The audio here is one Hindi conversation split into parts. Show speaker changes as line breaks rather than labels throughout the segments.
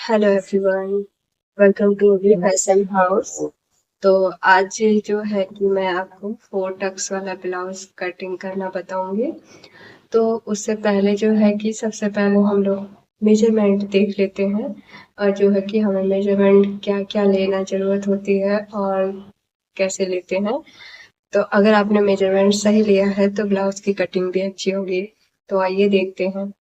हेलो एवरीवन, वेलकम टू अभी फैशन हाउस। तो आज जो है कि मैं आपको 4 टक्स वाला ब्लाउज कटिंग करना बताऊंगी। तो उससे पहले जो है कि सबसे पहले हम लोग मेजरमेंट देख लेते हैं, और जो है कि हमें मेजरमेंट क्या क्या लेना ज़रूरत होती है और कैसे लेते हैं। तो अगर आपने मेजरमेंट सही लिया है तो ब्लाउज की कटिंग भी अच्छी होगी। तो आइए देखते हैं।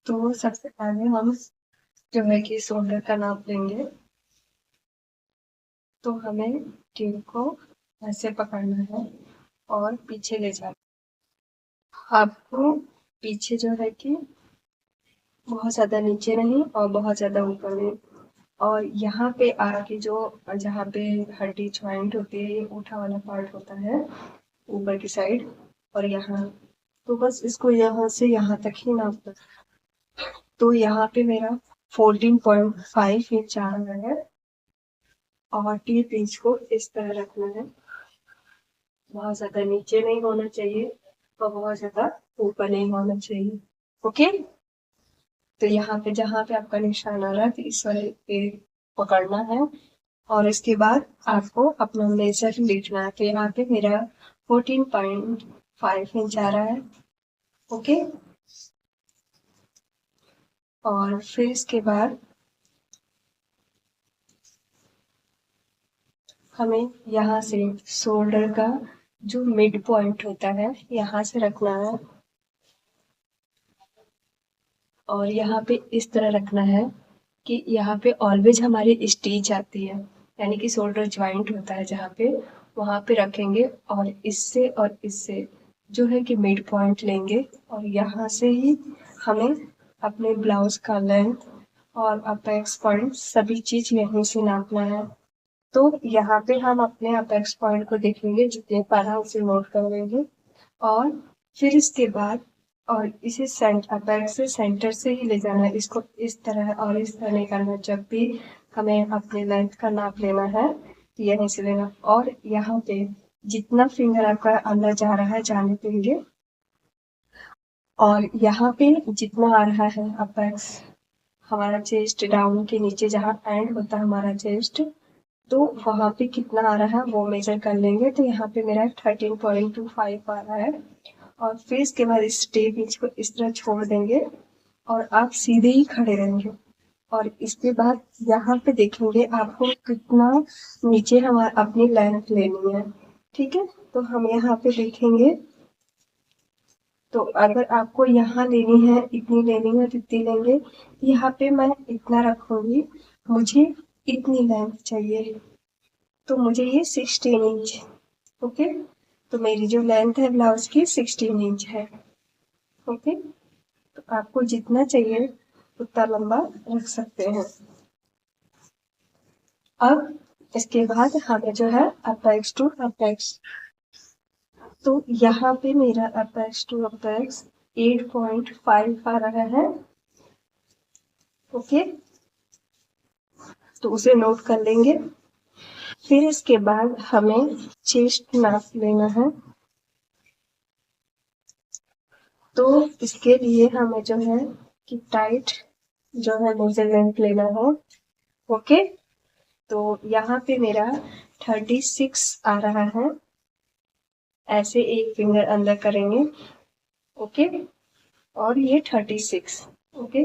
तो सबसे पहले हम जो है कि शोल्डर का नाप लेंगे। तो हमें टेप को ऐसे पकड़ना है और पीछे ले जाना। आपको पीछे जो है कि बहुत ज़्यादा नीचे नहीं और बहुत ज़्यादा ऊपर नहीं, और यहाँ पे आके जो जहाँ पे हड्डी ज्वाइंट होती है, ये ऊठा वाला पार्ट होता है ऊपर की साइड, और यहाँ तो बस इसको यहाँ से यहाँ तक ही नापना। तो यहाँ पे मेरा 14.5 इंच आ रहा है, और टी इंच को इस तरह रखना है। बहुत ज्यादा नीचे नहीं होना चाहिए और बहुत ज्यादा ऊपर नहीं होना चाहिए। ओके। तो यहाँ पे जहाँ पे आपका निशान आ रहा है, तो इस वाले पे पकड़ना है, और इसके बाद आपको अपना मेजर लिखना है। तो यहाँ पे मेरा 14.5 इंच आ रहा है। ओके। और फिर इसके बाद हमें यहाँ से शोल्डर का जो मिड पॉइंट होता है यहाँ से रखना है, और यहाँ पे इस तरह रखना है कि यहाँ पे ऑलवेज हमारी स्टीच आती है, यानी कि शोल्डर ज्वाइंट होता है जहाँ पे, वहाँ पे रखेंगे, और इससे जो है कि मिड पॉइंट लेंगे, और यहाँ से ही हमें अपने ब्लाउज का लेंथ और अपेक्स पॉइंट सभी चीज यहीं से नापना है। तो यहाँ पे हम अपने अपेक्स पॉइंट को देखेंगे, जितने पारा उसे नोट कर लेंगे, और फिर इसके बाद और इसे अपेक्स से सेंटर से ही ले जाना है, इसको इस तरह और इस तरह नहीं करना। जब भी हमें अपने लेंथ का नाप लेना है तो यहीं से लेना, और यहाँ पे जितना फिंगर आपका अंदर जा रहा है जाने देंगे, और यहाँ पे जितना आ रहा है अपेक्स, हमारा चेस्ट डाउन के नीचे जहाँ एंड होता है हमारा चेस्ट, तो वहां पे कितना आ रहा है वो मेजर कर लेंगे। तो यहाँ पे मेरा 13.25 आ रहा है, और फिर इसके बाद इस टेप इंच को इस तरह छोड़ देंगे, और आप सीधे ही खड़े रहेंगे, और इसके बाद यहाँ पे देखेंगे आपको कितना नीचे हमारा अपनी लेंथ लेनी है। ठीक है। तो हम यहाँ पे देखेंगे, तो अगर आपको यहाँ लेनी है, इतनी लेनी है तो इतनी लेंगे। यहाँ पे मैं इतना रखूंगी, मुझे इतनी लेंथ चाहिए, तो मुझे ये 16 इंच। ओके। तो मेरी जो लेंथ है ब्लाउज की 16 इंच है। ओके। तो आपको जितना चाहिए उतना लंबा रख सकते हैं। अब इसके बाद हमें जो है अपेक्स टू अपेक्स, तो यहाँ पे मेरा अपेक्स टू अपेक्स 8.5 आ रहा है। ओके। तो उसे नोट कर लेंगे। फिर इसके बाद हमें चेस्ट नाप लेना है। तो इसके लिए हमें जो है कि टाइट जो है मेजरमेंट लेना है। ओके। तो यहाँ पे मेरा 36 आ रहा है। ऐसे एक फिंगर अंदर करेंगे। ओके। और ये 36। ओके।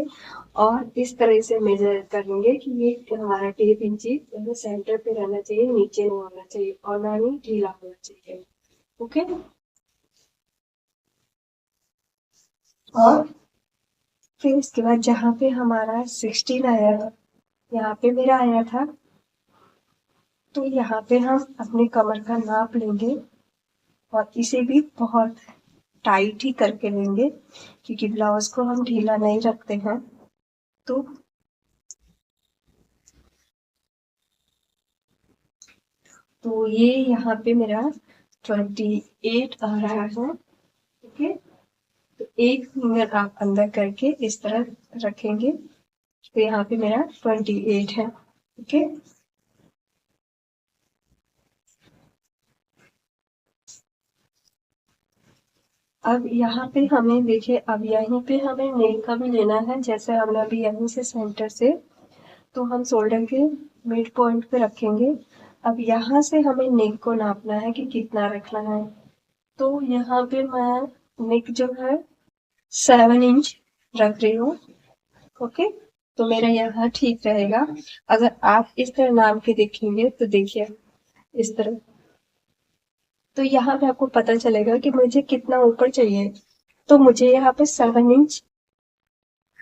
और इस तरह से मेजर करेंगे कि ये हमारा टेप इंची सेंटर पे रहना चाहिए, नीचे नहीं होना चाहिए, और ना ही ढीला होना चाहिए। ओके। और फिर इसके बाद जहाँ पे हमारा 16 आया था, यहाँ पे मेरा आया था, तो यहाँ पे हम अपने कमर का नाप लेंगे, और इसे भी बहुत टाइट ही करके लेंगे, क्योंकि ब्लाउज को हम ढीला नहीं रखते हैं। तो ये यहाँ पे मेरा 28 आ रहा है। ओके। तो एक फिंगर आप अंदर करके इस तरह रखेंगे, तो यहाँ पे मेरा 28 है। ओके। अब यहाँ पे हमें देखिए, अब यहीं पे हमें नेक का भी लेना है, जैसे हमने अभी यहीं से सेंटर से, तो हम शोल्डर के मिड पॉइंट पे रखेंगे। अब यहाँ से हमें नेक को नापना है कि कितना रखना है। तो यहाँ पे मैं नेक जो है 7 इंच रख रही हूँ। ओके, तो मेरा यहाँ ठीक रहेगा। अगर आप इस तरह नाप के देखेंगे तो देखिए इस तरह, तो यहाँ पे आपको पता चलेगा कि मुझे कितना ऊपर चाहिए। तो मुझे यहाँ पे 7 इंच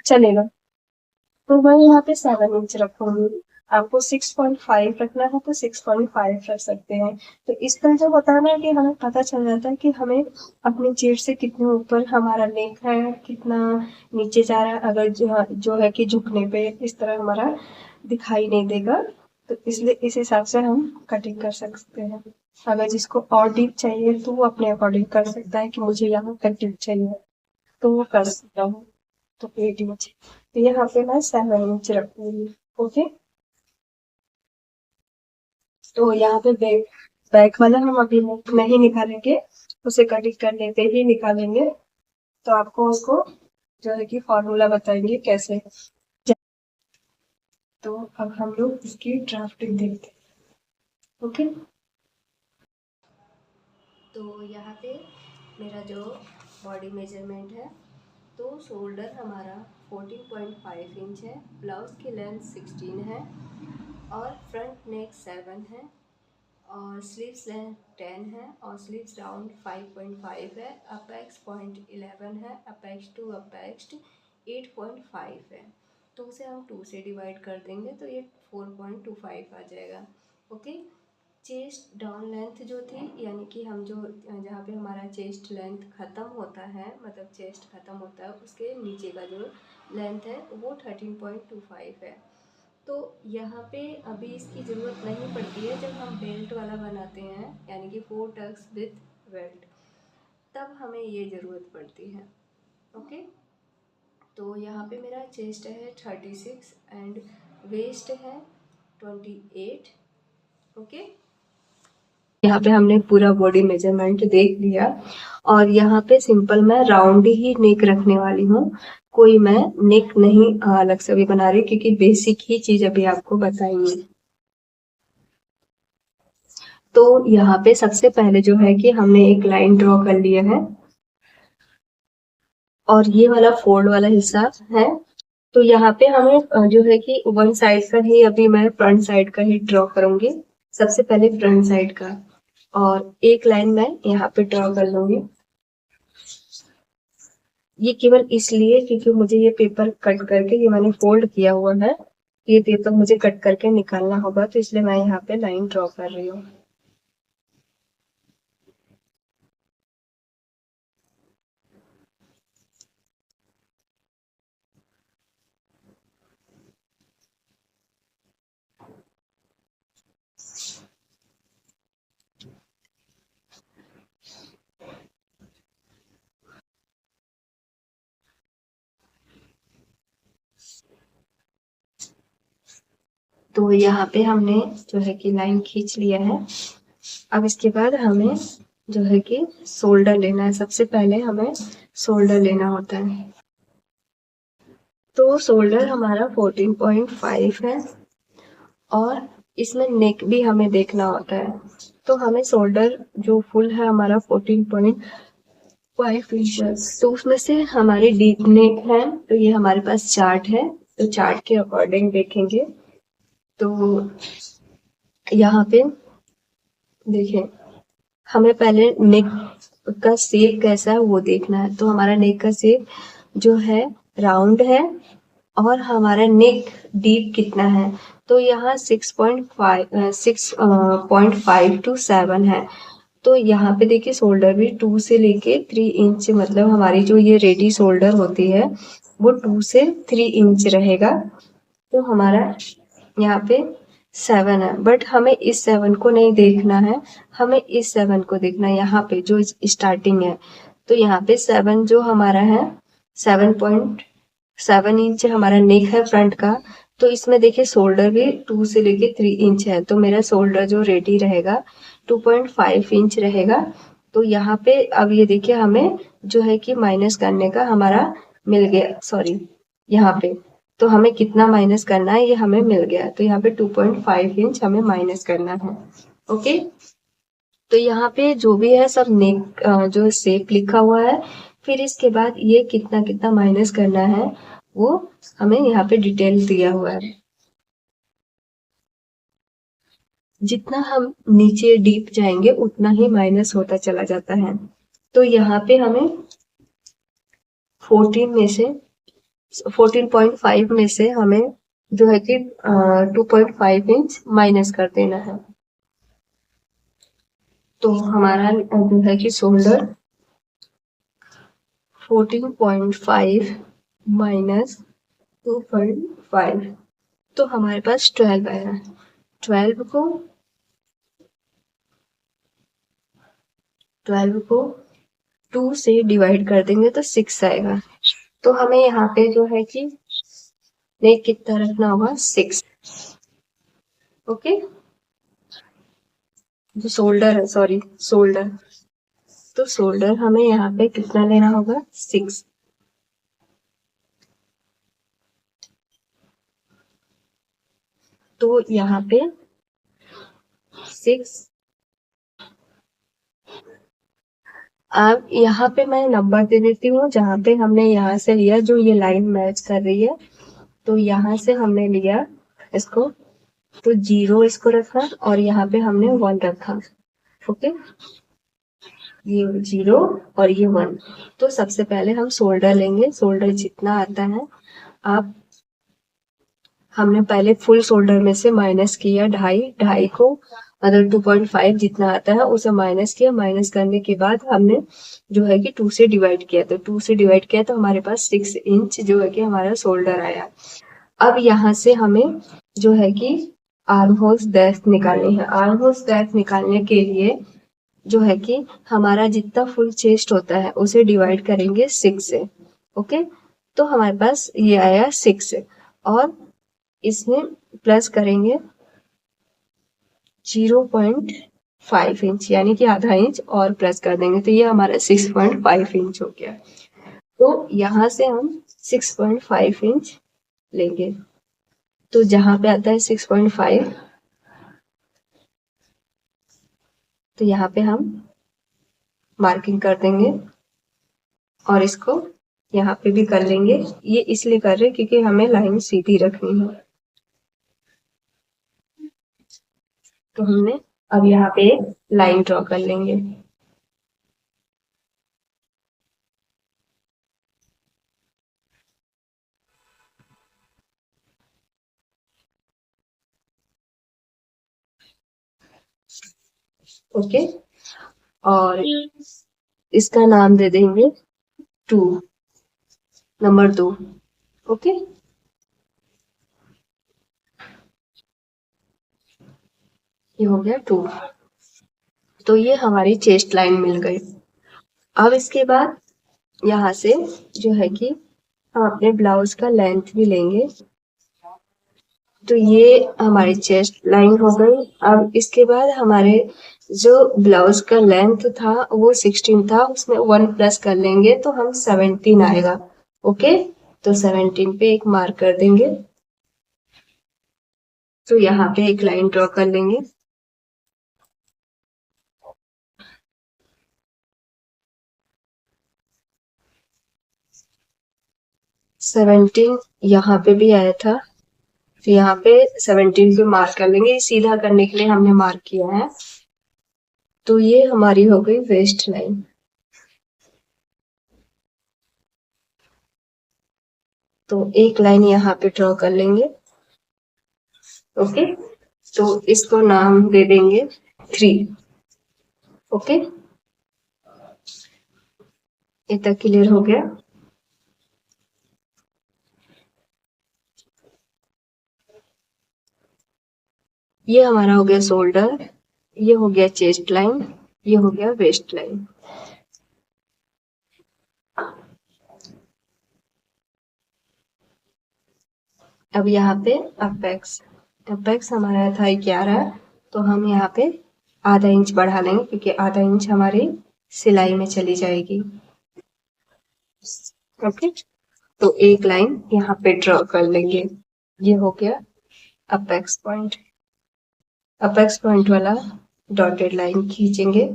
चलेगा, तो मैं यहाँ पे 7 इंच रखूंगी। आपको 6.5 रखना है तो 6.5 रख सकते हैं। तो इस तरह जो होता है ना कि हमें पता चल जाता है कि हमें अपने चेस्ट से कितने ऊपर हमारा नेक है, कितना नीचे जा रहा है। अगर जो है कि झुकने पे इस तरह हमारा दिखाई नहीं देगा, तो इसलिए इस हिसाब से हम कटिंग कर सकते हैं। अगर जिसको और डीप चाहिए तो वो अपने अकॉर्डिंग कर सकता है कि मुझे यहाँ तक डीप चाहिए, तो वो कर सकता हूँ। तो 8 इंच, तो यहाँ पे मैं 7 इंच रखूंगी। ओके, तो यहाँ पे बैक बैक वाला हम अभी नहीं निकालेंगे, उसे कटिंग करने पे ही निकालेंगे। तो आपको उसको जो है कि फॉर्मूला बताएंगे कैसे। तो अब हम लोग इसकी ड्राफ्टिंग देखते हैं। ओके, तो यहाँ पे मेरा जो बॉडी मेजरमेंट है, तो शोल्डर हमारा 14.5 इंच है, ब्लाउज की लेंथ 16 है, और फ्रंट नेक 7 है, और स्लीव्स लेंथ 10 है, और स्लीव्स राउंड 5.5 है, अपेक्स 0.11 है, अपेक्स टू अपेक्स 8.5 है। तो उसे हम 2 से डिवाइड कर देंगे तो ये 4.25 आ जाएगा। ओके, चेस्ट डाउन लेंथ जो थी, यानी कि हम जो जहाँ पे हमारा चेस्ट लेंथ ख़त्म होता है, मतलब चेस्ट ख़त्म होता है, उसके नीचे का जो लेंथ है वो 13.25 है। तो यहाँ पे अभी इसकी ज़रूरत नहीं पड़ती है। जब हम बेल्ट वाला बनाते हैं, यानी कि 4 टक्स विथ बेल्ट, तब हमें ये ज़रूरत पड़ती है। ओके, तो यहाँ पे मेरा चेस्ट है 36 एंड वेस्ट है 28। ओके, यहाँ पे हमने पूरा बॉडी मेजरमेंट देख लिया, और यहाँ पे सिंपल मैं राउंड ही नेक रखने वाली हूँ। कोई मैं नेक नहीं अलग से भी बना रही, क्योंकि बेसिक ही चीज अभी आपको बताएंगे। तो यहाँ पे सबसे पहले जो है कि हमने एक लाइन ड्रॉ कर लिया है, और ये वाला फोल्ड वाला हिस्सा है। तो यहाँ पे हमें जो है कि वन साइड का ही, अभी मैं फ्रंट साइड का ही ड्रॉ करूंगी। सबसे पहले फ्रंट साइड का, और एक लाइन मैं यहाँ पे ड्रॉ कर लूंगी। ये केवल इसलिए क्योंकि मुझे ये पेपर कट करके, ये मैंने फोल्ड किया हुआ है, ये पेपर मुझे कट करके निकालना होगा, तो इसलिए मैं यहाँ पे लाइन ड्रॉ कर रही हूँ। तो यहाँ पे हमने जो है कि लाइन खींच लिया है। अब इसके बाद हमें जो है कि शोल्डर लेना है। सबसे पहले हमें शोल्डर लेना होता है। तो शोल्डर हमारा 14.5 है, और इसमें नेक भी हमें देखना होता है। तो हमें शोल्डर जो फुल है हमारा 14.5 इंच, तो उसमें से हमारी डीप नेक है। तो ये हमारे पास चार्ट है, तो चार्ट के अकॉर्डिंग देखेंगे। तो यहाँ पे देखें, हमें पहले नेक का शेप कैसा है वो देखना है। तो हमारा नेक का शेप जो है राउंड है, और हमारा नेक डीप कितना है, तो यहाँ 6.5 टू 7 है। तो यहाँ पे देखिए शोल्डर भी 2 से लेके 3 इंच, मतलब हमारी जो ये रेडी शोल्डर होती है वो 2 से 3 इंच रहेगा। तो हमारा यहाँ पे 7 है, बट हमें इस 7 को नहीं देखना है, हमें इस 7 को देखना है, यहाँ पे जो स्टार्टिंग है। तो यहाँ पे 7 जो हमारा है, 7.7 इंच हमारा नेक है फ्रंट का। तो इसमें देखिए शोल्डर भी 2 से लेके 3 इंच है, तो मेरा शोल्डर जो रेडी रहेगा 2.5 इंच रहेगा। तो यहाँ पे अब ये देखिए हमें जो है कि माइनस करने का हमारा मिल गया, सॉरी यहाँ पे तो हमें कितना माइनस करना है ये हमें मिल गया। तो यहाँ पे 2.5 इंच हमें माइनस करना है। ओके, तो यहाँ पे जो भी है सब नेक जो शेप लिखा हुआ है। फिर इसके बाद ये कितना कितना माइनस करना है वो हमें यहाँ पे डिटेल दिया हुआ है। जितना हम नीचे डीप जाएंगे उतना ही माइनस होता चला जाता है। तो यहाँ पे हमें 14 में से 14.5 में से हमें जो है कि 2.5 इंच माइनस कर देना है। तो हमारा जो है कि शोल्डर 14.5 माइनस 2.5 तो हमारे पास 12 आया। 12 को 2 से डिवाइड कर देंगे तो 6 आएगा। तो हमें यहाँ पे जो है कि नहीं कितना रखना होगा 6। ओके, जो शोल्डर है, सॉरी शोल्डर, तो शोल्डर हमें यहाँ पे कितना लेना होगा 6। तो यहाँ पे 6। अब यहाँ पे मैं नंबर दे देती हूँ जहाँ पे हमने यहाँ से लिया, जो ये लाइन मैच कर रही है तो यहाँ से हमने लिया इसको, तो 0 इसको रखा और यहाँ पे हमने 1 रखा। ओके, ये 0 और ये 1। तो सबसे पहले हम शोल्डर लेंगे। शोल्डर जितना आता है आप, हमने पहले फुल शोल्डर में से माइनस किया 2.5 को, मतलब 2.5 जितना आता है उसे माइनस किया। माइनस करने के बाद हमने जो है कि 2 से डिवाइड किया, तो 2 से डिवाइड किया तो हमारे पास 6 इंच जो है कि हमारा शोल्डर आया। अब यहाँ से हमें जो है कि आर्म होल्स डेप्थ निकालनी है। आर्म होल्स डेप्थ निकालने के लिए जो है कि हमारा जितना फुल चेस्ट होता है उसे डिवाइड करेंगे 6 से। ओके, तो हमारे पास ये आया 6 और इसमें प्लस करेंगे 0.5 इंच यानी कि आधा इंच और प्लस कर देंगे तो ये हमारा 6.5 इंच हो गया। तो यहाँ से हम 6.5 इंच लेंगे। तो जहां पे आता है 6.5 तो यहाँ पे हम मार्किंग कर देंगे और इसको यहाँ पे भी कर लेंगे। ये इसलिए कर रहे हैं क्योंकि हमें लाइन सीधी रखनी है। तो हमने अब यहाँ पे एक लाइन ड्रॉ कर लेंगे। ओके, और इसका नाम दे देंगे 2, नंबर 2। ओके, ये हो गया 2। तो ये हमारी चेस्ट लाइन मिल गई। अब इसके बाद यहाँ से जो है कि हम अपने ब्लाउज का लेंथ भी लेंगे। तो ये हमारी चेस्ट लाइन हो गई। अब इसके बाद हमारे जो ब्लाउज का लेंथ था वो 16 था, उसमें 1 प्लस कर लेंगे तो हम 17 आएगा। ओके, तो 17 पे एक मार्क कर देंगे। तो यहाँ पे एक लाइन ड्रॉ कर लेंगे। सेवेंटीन यहाँ पे भी आया था, तो यहाँ पे 17 पे मार्क कर लेंगे। सीधा करने के लिए हमने मार्क किया है। तो ये हमारी हो गई वेस्ट लाइन। तो एक लाइन यहाँ पे ड्रॉ कर लेंगे। ओके, तो इसको नाम दे देंगे 3। ओके, ये तक क्लियर हो गया। ये हमारा हो गया शोल्डर, ये हो गया चेस्ट लाइन, ये हो गया वेस्ट लाइन। अब यहाँ पे अपेक्स हमारा था 11, तो हम यहाँ पे आधा इंच बढ़ा लेंगे क्योंकि आधा इंच हमारी सिलाई में चली जाएगी। ओके, तो एक लाइन यहाँ पे ड्रॉ कर लेंगे। ये हो गया अपेक्स पॉइंट। अपेक्स पॉइंट वाला डॉटेड लाइन खींचेंगे।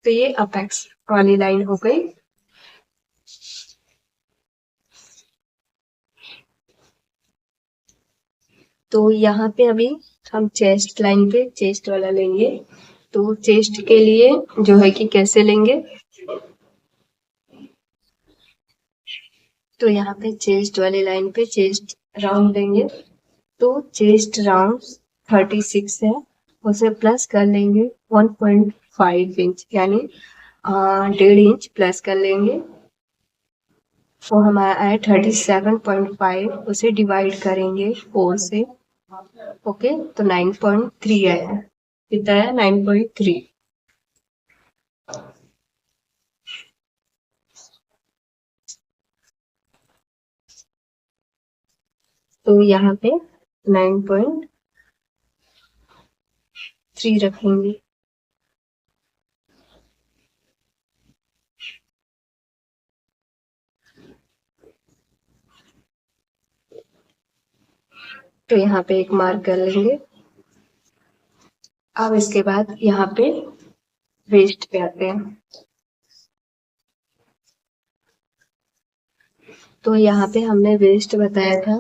तो ये अपेक्स वाली लाइन हो गई। तो यहाँ पे अभी हम चेस्ट लाइन पे चेस्ट वाला लेंगे। तो चेस्ट के लिए जो है कि कैसे लेंगे, तो यहाँ पे चेस्ट वाली लाइन पे चेस्ट राउंड लेंगे। तो चेस्ट राउंड 36 है, उसे प्लस कर लेंगे 1.5 इंच, यानी 1.5 इंच प्लस कर लेंगे। वो हमारा आया 37.5, उसे डिवाइड करेंगे 4 से। ओके, तो 9.3 आया। कितना आया? 9.3। तो यहाँ पे 9.3 रखेंगे। तो यहाँ पे एक मार्क कर लेंगे। अब इसके बाद यहाँ पे वेस्ट पे आते हैं। तो यहाँ पे हमने वेस्ट बताया था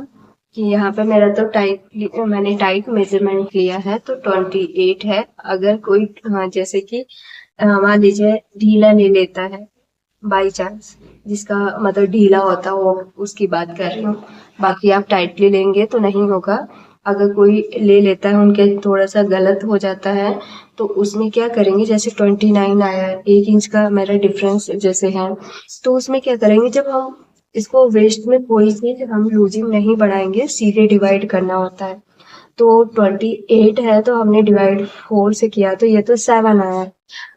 कि यहाँ पे मेरा तो मैंने टाइट मेजरमेंट लिया है, तो 28 है। अगर कोई जैसे कि मान लीजिए ढीला ले लेता है बाई चांस, जिसका मतलब ढीला होता है, वो उसकी बात कर रही हूँ। बाकी आप टाइटली लेंगे तो नहीं होगा। अगर कोई ले लेता है, उनके थोड़ा सा गलत हो जाता है, तो उसमें क्या करेंगे, जैसे 29 आया, 1 इंच का मेरा डिफरेंस जैसे है, तो उसमें क्या करेंगे, जब हम इसको वेस्ट में कोई चीज हम लूजिंग नहीं बढ़ाएंगे, सीधे डिवाइड करना होता है। तो 28 है, तो हमने डिवाइड 4 से किया, तो ये तो 7 आया।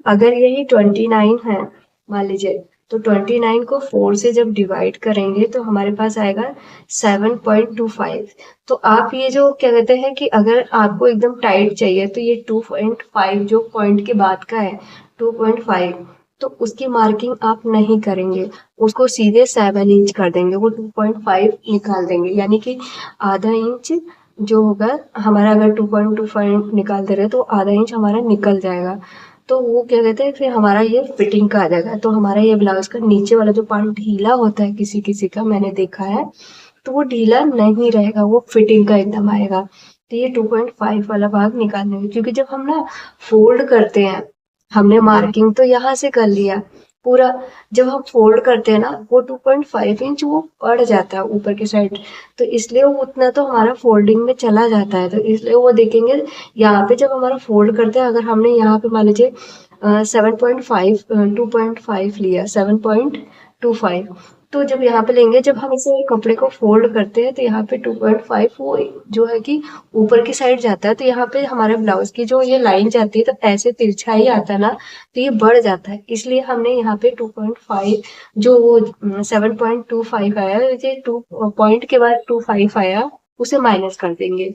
अगर यही 29 है मान लीजिए, तो 29 को 4 से जब डिवाइड करेंगे तो हमारे पास आएगा 7.25। तो आप ये जो क्या कहते हैं कि अगर आपको एकदम टाइट चाहिए, तो ये 2.5 जो पॉइंट के बाद का है 2.5, तो उसकी मार्किंग आप नहीं करेंगे, उसको सीधे 7 इंच कर देंगे। वो 2.5 निकाल देंगे, यानी कि आधा इंच जो होगा हमारा, अगर 2.25 निकाल दे रहे तो आधा इंच हमारा निकल जाएगा। तो वो क्या कहते हैं, फिर हमारा ये फिटिंग का आ जाएगा। तो हमारा ये ब्लाउज का नीचे वाला जो पार्ट ढीला होता है किसी किसी का, मैंने देखा है, तो वो ढीला नहीं रहेगा, वो फिटिंग का एकदम आएगा। तो ये 2.5 वाला भाग निकाल देंगे, क्योंकि जब हम ना फोल्ड करते हैं, हमने मार्किंग तो यहाँ से कर लिया पूरा, जब हम फोल्ड करते हैं ना, वो 2.5 इंच वो बढ़ जाता है ऊपर की साइड। तो इसलिए वो उतना तो हमारा फोल्डिंग में चला जाता है, तो इसलिए वो देखेंगे यहाँ पे जब हमारा फोल्ड करते हैं, अगर हमने यहाँ पे मान लीजिए 7.5 2.5 लिया, 7.25, तो जब यहाँ पे लेंगे, जब हम इसे कपड़े को फोल्ड करते हैं, तो यहाँ पे 2.5 वो जो है कि ऊपर की साइड जाता है, तो यहाँ पे हमारे ब्लाउज की जो ये लाइन जाती है, तो ऐसे तिरछा ही आता है ना, तो ये बढ़ जाता है। इसलिए हमने यहाँ पे 2.5, जो वो 7.25 आया, ये 2 पॉइंट के बाद 25 आया, उसे माइनस कर देंगे।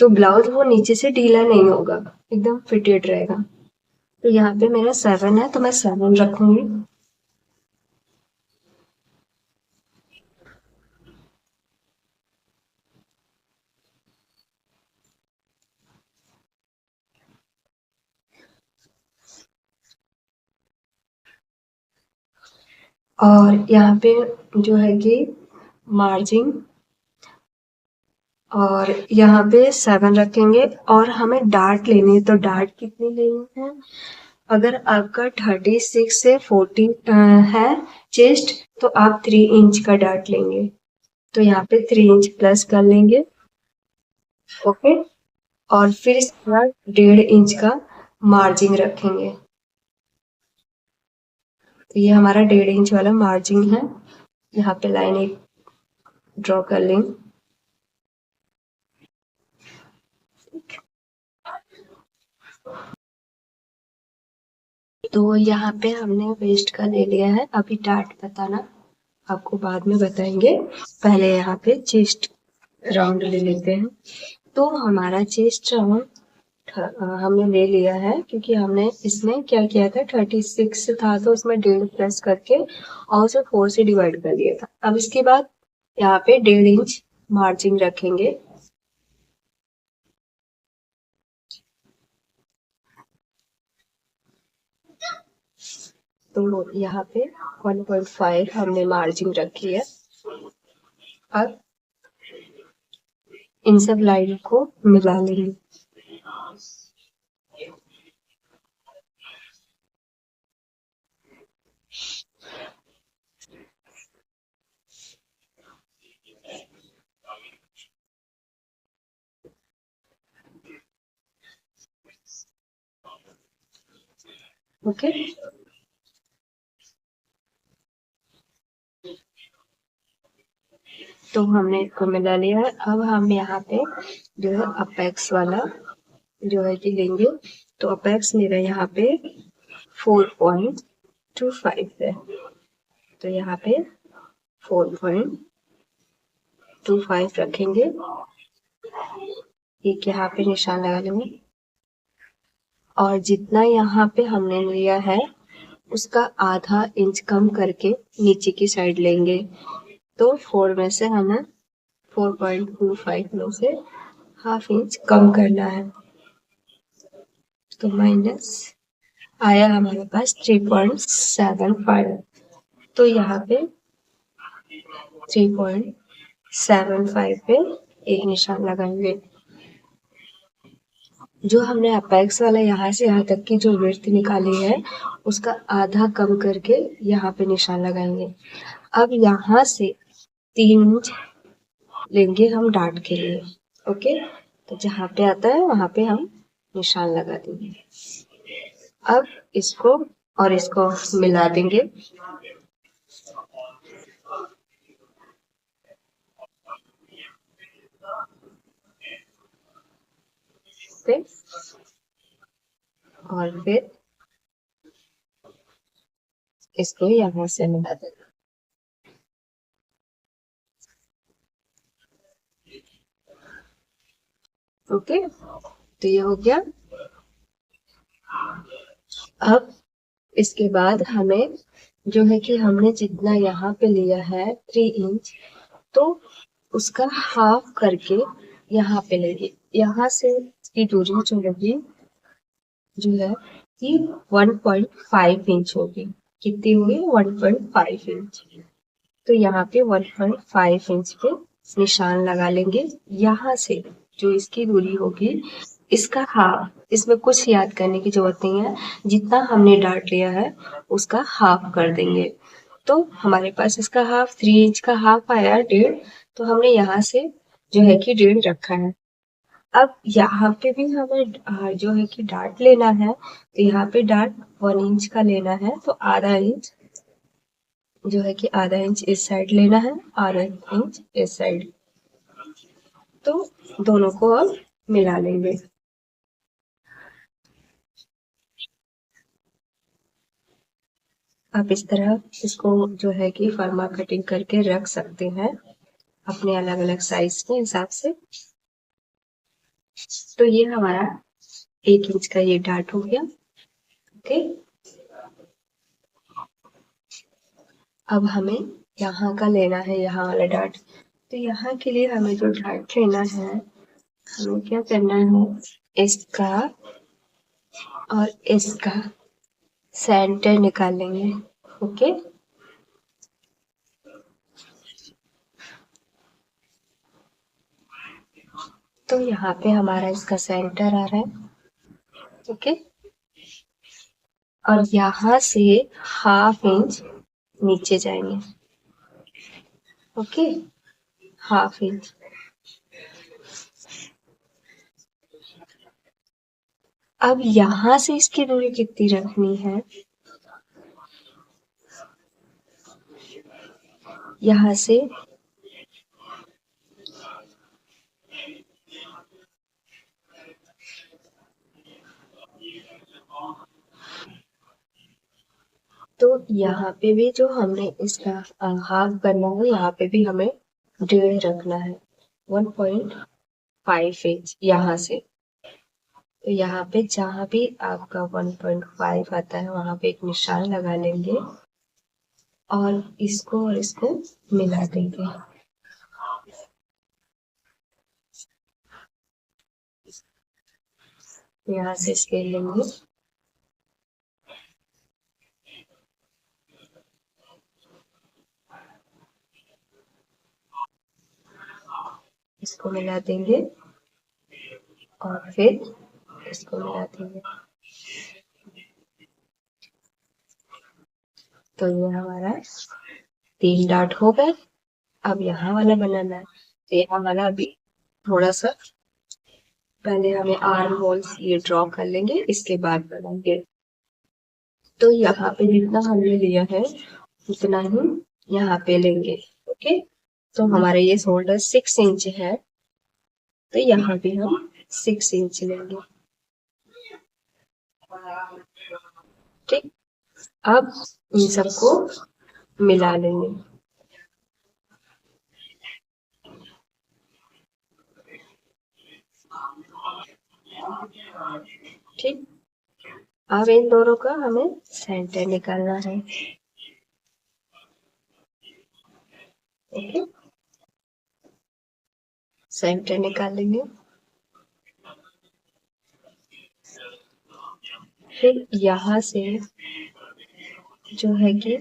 तो ब्लाउज वो नीचे से ढीला नहीं होगा, एकदम फिटेड रहेगा। तो यहाँ पे मेरा 7 है, तो मैं 7 रखूंगी। और यहाँ पे जो है कि मार्जिन, और यहाँ पे 7 रखेंगे। और हमें डार्ट लेनी है, तो डार्ट कितनी लेनी है, अगर आपका 36 से 40 है चेस्ट, तो आप 3 इंच का डार्ट लेंगे। तो यहाँ पे 3 इंच प्लस कर लेंगे। ओके, और फिर इसके बाद 1.5 इंच का मार्जिन रखेंगे। तो ये हमारा 1.5 इंच वाला मार्जिन है। यहाँ पे लाइन एक ड्रॉ कर लेंगे। तो यहाँ पे हमने वेस्ट का ले लिया है। अभी डार्ट बताना आपको बाद में बताएंगे, पहले यहाँ पे चेस्ट राउंड ले लेते हैं। तो हमारा चेस्ट राउंड हमने ले लिया है, क्योंकि हमने इसमें क्या किया था, 36 था तो उसमें 1.5 प्लस करके और उसे 4 से डिवाइड कर दिया था। अब इसके बाद यहाँ पे 1.5 इंच मार्जिन रखेंगे। तो यहाँ पे 1.5 हमने मार्जिन रखी है। अब इन सब लाइन को मिला लेंगे। ओके, तो हमने इसको मिला लिया है। अब हम यहाँ पे जो है अपेक्स वाला जो है कि लेंगे। तो अपेक्स मेरा यहाँ पे 4.25 है। तो यहाँ पे 4.25 रखेंगे। एक यहाँ पे निशान लगा लेंगे और जितना यहाँ पे हमने लिया है उसका आधा इंच कम करके नीचे की साइड लेंगे। तो 4 में से हमें 4.25 में से हाफ इंच कम करना है। तो माइनस आया हमारे पास 3.75। तो यहाँ पे 3.75 पे एक निशान लगाएंगे। जो हमने अपेक्स वाला यहाँ से यहाँ तक की जो विड्थ निकाली है उसका आधा कम करके यहाँ पे निशान लगाएंगे। अब यहाँ से 3 इंच लेंगे हम डार्ट के लिए। ओके, तो जहाँ पे आता है वहां पे हम निशान लगा देंगे। अब इसको और इसको मिला देंगे। और फिर इसको यहाँ से मिला देंगे। ओके, तो ये हो गया। अब इसके बाद हमें जो है कि हमने जितना यहाँ पे लिया है 3 इंच, तो उसका हाफ करके यहाँ पे लेंगे। यहाँ से इसकी दूरी जो होगी जो है कि 1.5 इंच होगी। कितनी होगी? 1.5 इंच। तो यहाँ पे 1.5 इंच पे निशान लगा लेंगे। यहाँ से जो इसकी दूरी होगी इसका हाफ, इसमें कुछ याद करने की जरूरत नहीं है, जितना हमने डार्ट लिया है उसका हाफ कर देंगे। तो हमारे पास इसका हाफ 3 इंच का हाफ आया 1.5। तो हमने यहाँ से जो है कि 1.5 रखा है। अब यहाँ पे भी हमें जो है कि डार्ट लेना है। तो यहाँ पे डार्ट 1 इंच का लेना है, तो आधा इंच जो है कि आधा इंच इस साइड लेना है, आधा इंच इस साइड। तो दोनों को अब मिला लेंगे। आप इस तरह इसको जो है कि फर्मा कटिंग करके रख सकते हैं अपने अलग अलग साइज के हिसाब से। तो ये हमारा 1 इंच का ये डार्ट हो गया। ओके, अब हमें यहाँ का लेना है, यहाँ वाला डार्ट। तो यहाँ के लिए हमें जो डार्ट लेना है, हमें क्या करना है, इसका और इसका सेंटर निकाल लेंगे। ओके, तो यहाँ पे हमारा इसका सेंटर आ रहा है। ओके, और यहाँ से हाफ इंच नीचे जाएंगे। Okay, half inch. अब यहाँ से इसकी दूरी कितनी रखनी है, यहाँ से तो यहाँ पे भी जो हमने इसका हाफ करना है, यहाँ पे भी हमें 1.5 रखना है, 1.5 इंच यहाँ से। तो यहाँ पे जहाँ भी आपका 1.5 आता है वहां पे एक निशान लगा लेंगे और इसको मिला देंगे। यहाँ से स्केल लेंगे, इसको मिला देंगे और फिर इसको मिला देंगे। तो ये हमारा 3 डॉट हो गए। अब यहाँ वाला बनाना है, तो यहाँ वाला अभी थोड़ा सा पहले हमें आर्म होल्स ये ड्रॉ कर लेंगे, इसके बाद बनाएंगे। तो यहाँ पे जितना हमने लिया है उतना ही यहाँ पे लेंगे। ओके, तो हमारे ये शोल्डर 6 इंच है, तो यहाँ पे हम 6 इंच लेंगे। ठीक, अब इन सबको मिला लेंगे। ठीक, अब इन दोनों का हमें सेंटर निकालना है। ओके, सेंटर निकाल लेंगे। फिर यहाँ से जो है कि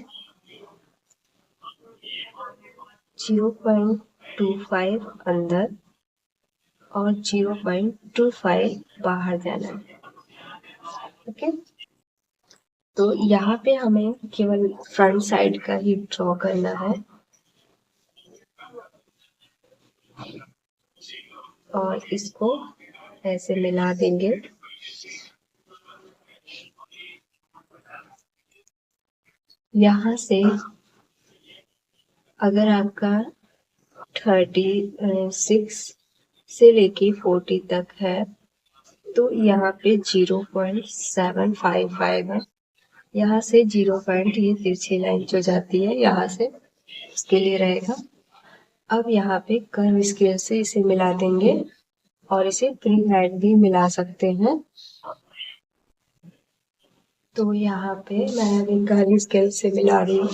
0.25 अंदर और 0.25 बाहर जाना है। ओके, तो यहाँ पे हमें केवल फ्रंट साइड का ही ड्रॉ करना है और इसको ऐसे मिला देंगे। यहाँ से अगर आपका 36 से लेके 40 तक है तो यहाँ पे 0.75 आएगा। यहाँ से 0 पॉइंट ये तिरछी लाइन जो जाती है यहाँ से उसके लिए रहेगा। अब यहाँ पे कर्व स्केल से इसे मिला देंगे और इसे फ्री हैंड भी मिला सकते हैं। तो यहाँ पे मैं अभी कर्व स्केल से मिला रही हूँ।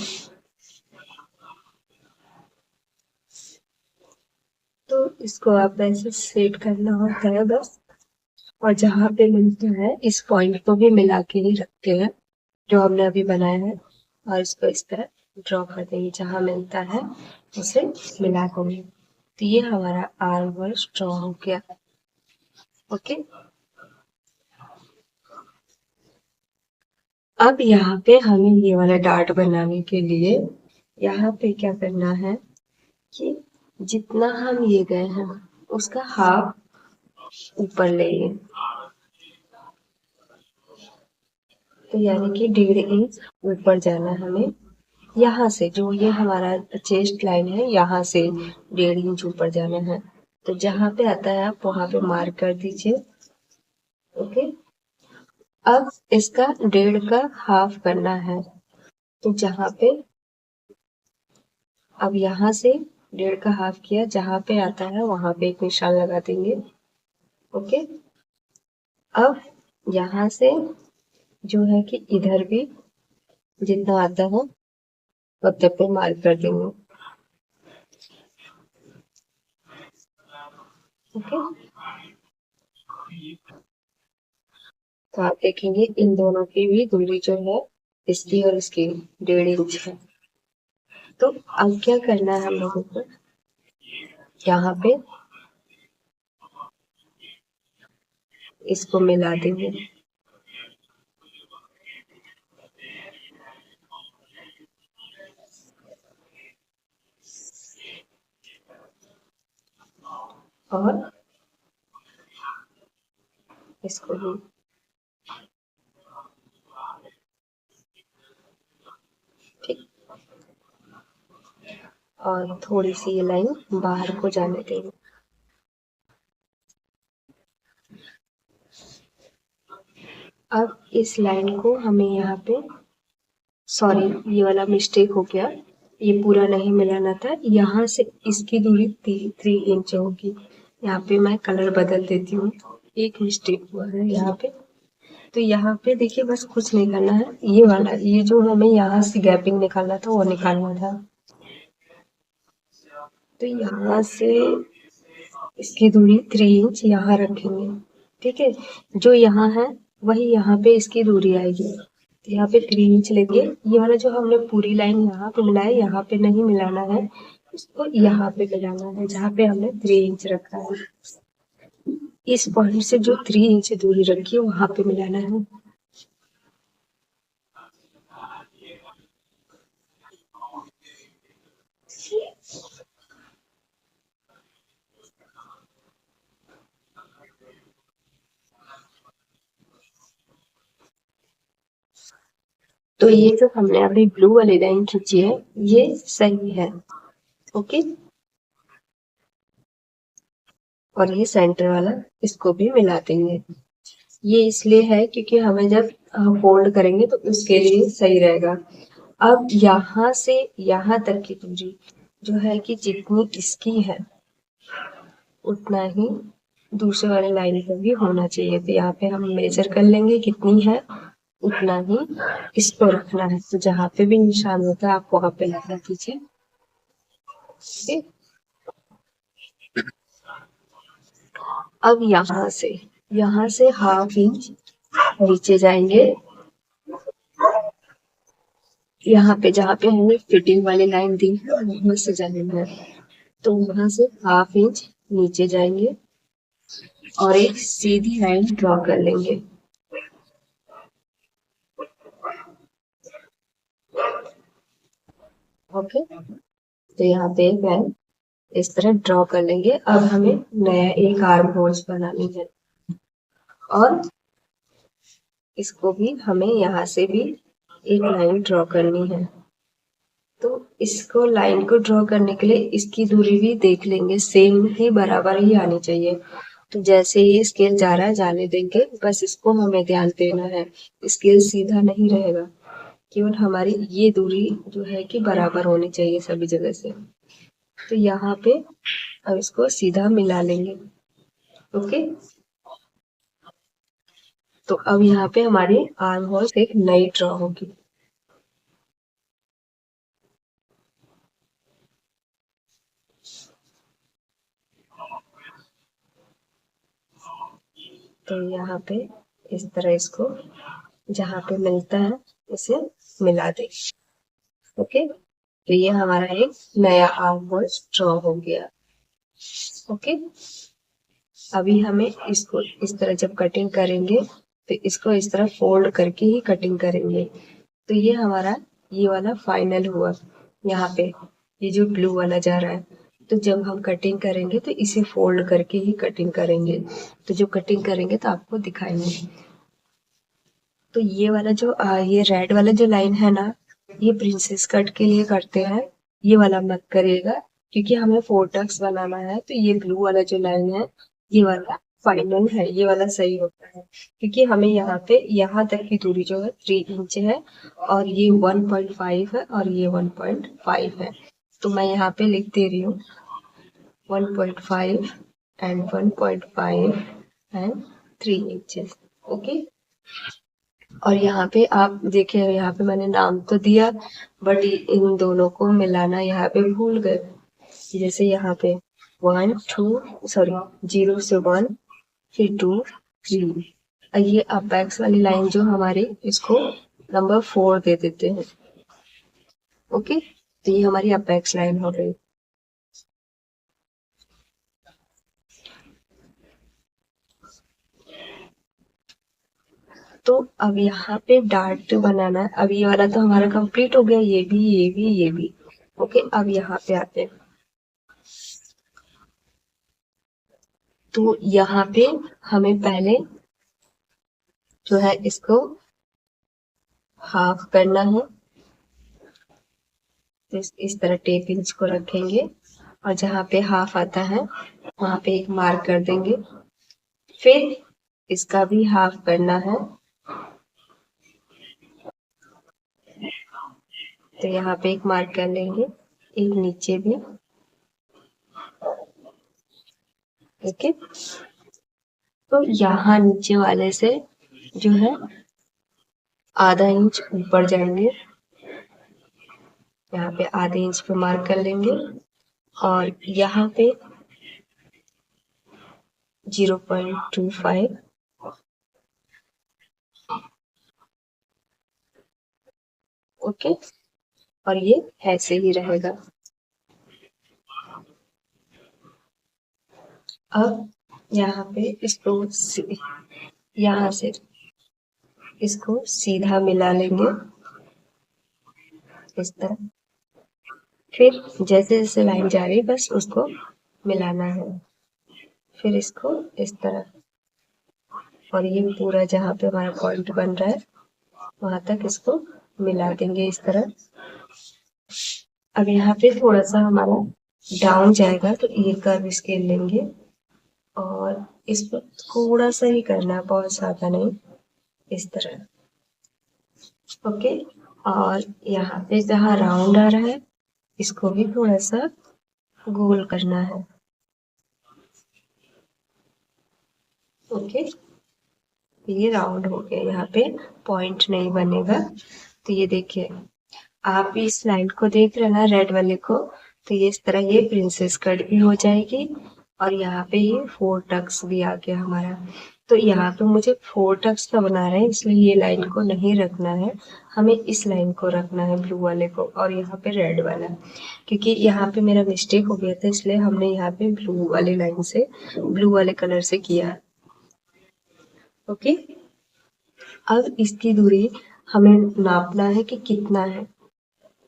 तो इसको आप ऐसे सेट करना होता है बस, और जहाँ पे मिलता है इस पॉइंट को भी मिला के ही रखते हैं जो हमने अभी बनाया है, और इसको इस तरह ड्रॉ कर देंगे। जहाँ मिलता है उसे मिला देंगे। तो ये हमारा आर्म वर्क ड्रॉ हो गया। ओके, अब यहाँ पे हमें ये वाला डार्ट बनाने के लिए यहाँ पे क्या करना है कि जितना हम ये गए हैं उसका हाफ ऊपर लेंगे। तो यानी कि 1.5 इंच ऊपर जाना है हमें। यहाँ से जो ये हमारा चेस्ट लाइन है यहाँ से 1.5 इंच ऊपर जाना है। तो जहाँ पे आता है आप वहां पे मार्क कर दीजिए। ओके, अब इसका 1.5 का हाफ करना है। तो जहाँ पे अब यहाँ से 1.5 का हाफ किया, जहाँ पे आता है वहां पे एक निशान लगा देंगे। ओके, अब यहाँ से जो है कि इधर भी जितना आता है उतने पे मार्क कर देंगे। ओके, तो आप देखेंगे इन दोनों की भी दूरी जो है इसकी और इसकी 1.5 इंच है। तो अब क्या करना है हम लोगों को, यहाँ पे इसको मिला देंगे। और इसको भी ठीक, और थोड़ी सी ये लाइन बाहर को जाने देंगे। अब इस लाइन को हमें यहाँ पे सॉरी, ये वाला मिस्टेक हो गया, ये पूरा नहीं मिलाना था। यहाँ से इसकी दूरी 3 इंच होगी। यहाँ पे मैं कलर बदल देती हूँ, एक मिस्टेक हुआ है यहाँ पे। तो यहाँ पे देखिए बस कुछ नहीं करना है, ये वाला, ये जो हमें यहाँ से गैपिंग निकालना था वो निकालना था। तो यहाँ से इसकी दूरी 3 इंच यहाँ रखेंगे, ठीक है। जो यहाँ है वही यहाँ पे इसकी दूरी आएगी। तो यहाँ पे 3 इंच लेंगे। ये वाला जो हमने पूरी लाइन यहाँ पे मिला है, यहाँ पे नहीं मिलाना है, इसको यहाँ पे मिलाना है जहाँ पे हमने 3 इंच रखा है। इस पॉइंट से जो 3 इंच दूरी रखी है वहां पे मिलाना है। तो ये जो हमने अपनी ब्लू वाली लाइन खींची है ये सही है, ओके। और ये सेंटर वाला इसको भी मिला देंगे। ये इसलिए है क्योंकि हमें जब फोल्ड करेंगे तो उसके लिए सही रहेगा। अब यहाँ से यहाँ तक की दूरी जो है कि जितनी इसकी है उतना ही दूसरे वाले लाइन पर भी होना चाहिए। तो यहाँ पे हम मेजर कर लेंगे कितनी है, उतना ही इसको रखना है। तो जहाँ पे भी निशान होता है आप वहां पे लगा दीजिए, ठीक। अब यहाँ से 1/2 इंच नीचे जाएंगे, यहाँ पे जहाँ पे हमने फिटिंग वाली लाइन दी है वहां से जाएंगे। तो वहां से 1/2 इंच नीचे जाएंगे और एक सीधी लाइन ड्रॉ कर लेंगे, ओके। तो यहाँ पे एक लाइन इस तरह ड्रॉ कर लेंगे। अब हमें नया एक आर्म होल्स बनानी है और इसको भी हमें यहाँ से भी एक लाइन ड्रॉ करनी है। तो इसको लाइन को ड्रॉ करने के लिए इसकी दूरी भी देख लेंगे, सेम ही बराबर ही आनी चाहिए। तो जैसे ये स्केल जा रहा है जाने देंगे, बस इसको हमें ध्यान देना है, स्केल सीधा नहीं रहेगा, केवल हमारी ये दूरी जो है कि बराबर होनी चाहिए सभी जगह से। तो यहाँ पे अब इसको सीधा मिला लेंगे, ओके। तो अब यहाँ पे हमारी आर्म होल एक नई ड्रॉ होगी। तो यहाँ पे इस तरह इसको जहाँ पे मिलता है उसे मिला दे, ओके। तो ये हमारा एक नया आर्म होल ड्रॉ हो गया, ओके। अभी हमें इसको इस तरह जब कटिंग करेंगे तो इसको इस तरह फोल्ड करके ही कटिंग करेंगे। तो ये हमारा ये वाला फाइनल हुआ। यहाँ पे ये जो ब्लू वाला जा रहा है, तो जब हम कटिंग करेंगे तो इसे फोल्ड करके ही कटिंग करेंगे। तो जब कटिंग करेंगे तो आपको दिखाएंगे। तो ये वाला जो ये रेड वाला जो लाइन है ना, ये प्रिंसेस कट के लिए करते हैं, ये वाला मत करिएगा क्योंकि हमें 4 टक्स बनाना है। तो ये ब्लू वाला जो लाइन है ये वाला फाइनल है, ये वाला सही होता है क्योंकि हमें यहाँ पे यहाँ तक की दूरी जो है 3 इंच है और ये 1.5 है और ये 1.5 है। तो मैं यहाँ पे लिख दे रही हूँ 1.5 एंड 1.5 एंड 3 इंचेस, ओके। और यहाँ पे आप देखिए, यहाँ पे मैंने नाम तो दिया बट इन दोनों को मिलाना यहाँ पे भूल गए। जैसे यहाँ पे 0 से 1 फिर 2 3, ये अपेक्स वाली लाइन जो हमारी इसको नंबर 4 दे देते हैं, ओके। तो ये हमारी अपेक्स लाइन हो गई। तो अब यहाँ पे डार्ट बनाना है। अब ये वाला तो हमारा कंप्लीट हो गया, ये भी ये भी ये भी, ओके। अब यहाँ पे आते हैं। तो यहाँ पे हमें पहले जो है इसको हाफ करना है। तो इस तरह टेप इंच को रखेंगे और जहाँ पे हाफ आता है वहां पे एक मार्क कर देंगे। फिर इसका भी हाफ करना है तो यहाँ पे एक मार्क कर लेंगे, एक नीचे भी। ओके, तो यहाँ नीचे वाले से जो है आधा इंच ऊपर जाएंगे, यहाँ पे आधे इंच पे मार्क कर लेंगे और यहाँ पे 0.25 ओके, और ये ऐसे ही रहेगा। अब यहाँ पे इसको यहाँ से इसको सीधा मिला लेंगे इस तरह। फिर जैसे जैसे लाइन जा रही है बस उसको मिलाना है। फिर इसको इस तरह, और ये पूरा जहाँ पे हमारा पॉइंट बन रहा है वहां तक इसको मिला देंगे इस तरह। अब यहाँ पे थोड़ा सा हमारा डाउन जाएगा तो ये कर्व स्केल लेंगे और इसको थोड़ा सा ही करना है, बहुत ज्यादा नहीं, इस तरह। ओके, और यहाँ पे जहाँ राउंड आ रहा है इसको भी थोड़ा सा गोल करना है। ओके, ये राउंड हो गया, यहाँ पे पॉइंट नहीं बनेगा। तो ये देखिए, आप भी इस लाइन को देख रहे ना, रेड वाले को, तो ये इस तरह ये प्रिंसेस कट भी हो जाएगी और यहाँ पे ये 4 टक्स भी आ गया हमारा। तो यहाँ पे मुझे 4 टक्स का बना रहे हैं इसलिए ये लाइन को नहीं रखना है, हमें इस लाइन को रखना है, ब्लू वाले को, और यहाँ पे रेड वाला, क्योंकि यहाँ पे मेरा मिस्टेक हो गया था इसलिए हमने यहाँ पे ब्लू वाले लाइन से, ब्लू वाले कलर से किया। ओके, अब इसकी दूरी हमें नापना है कि कितना है,